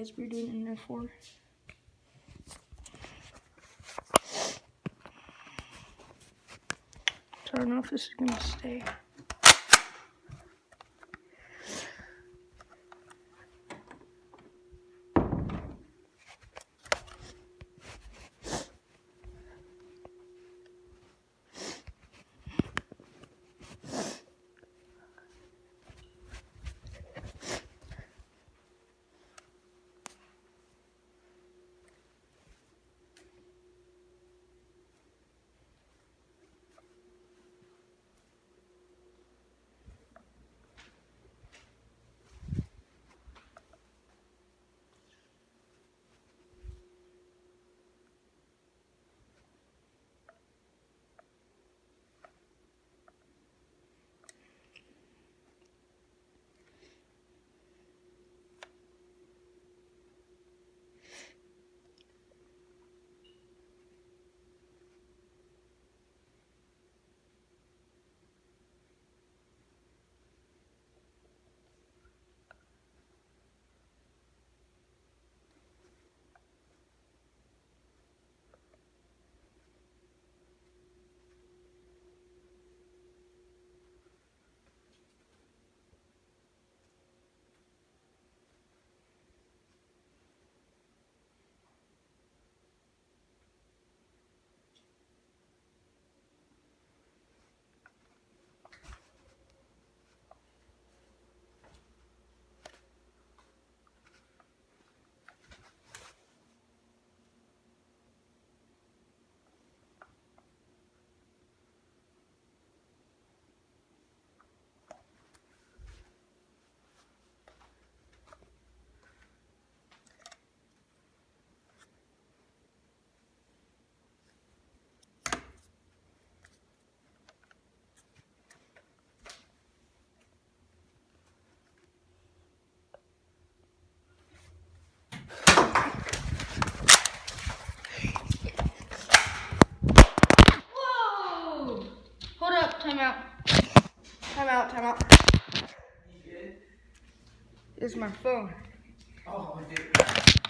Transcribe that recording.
Because we're doing in there for. So I don't know if this is gonna stay. Hold up, time out. Time out. You good? This is my phone. Oh, dude.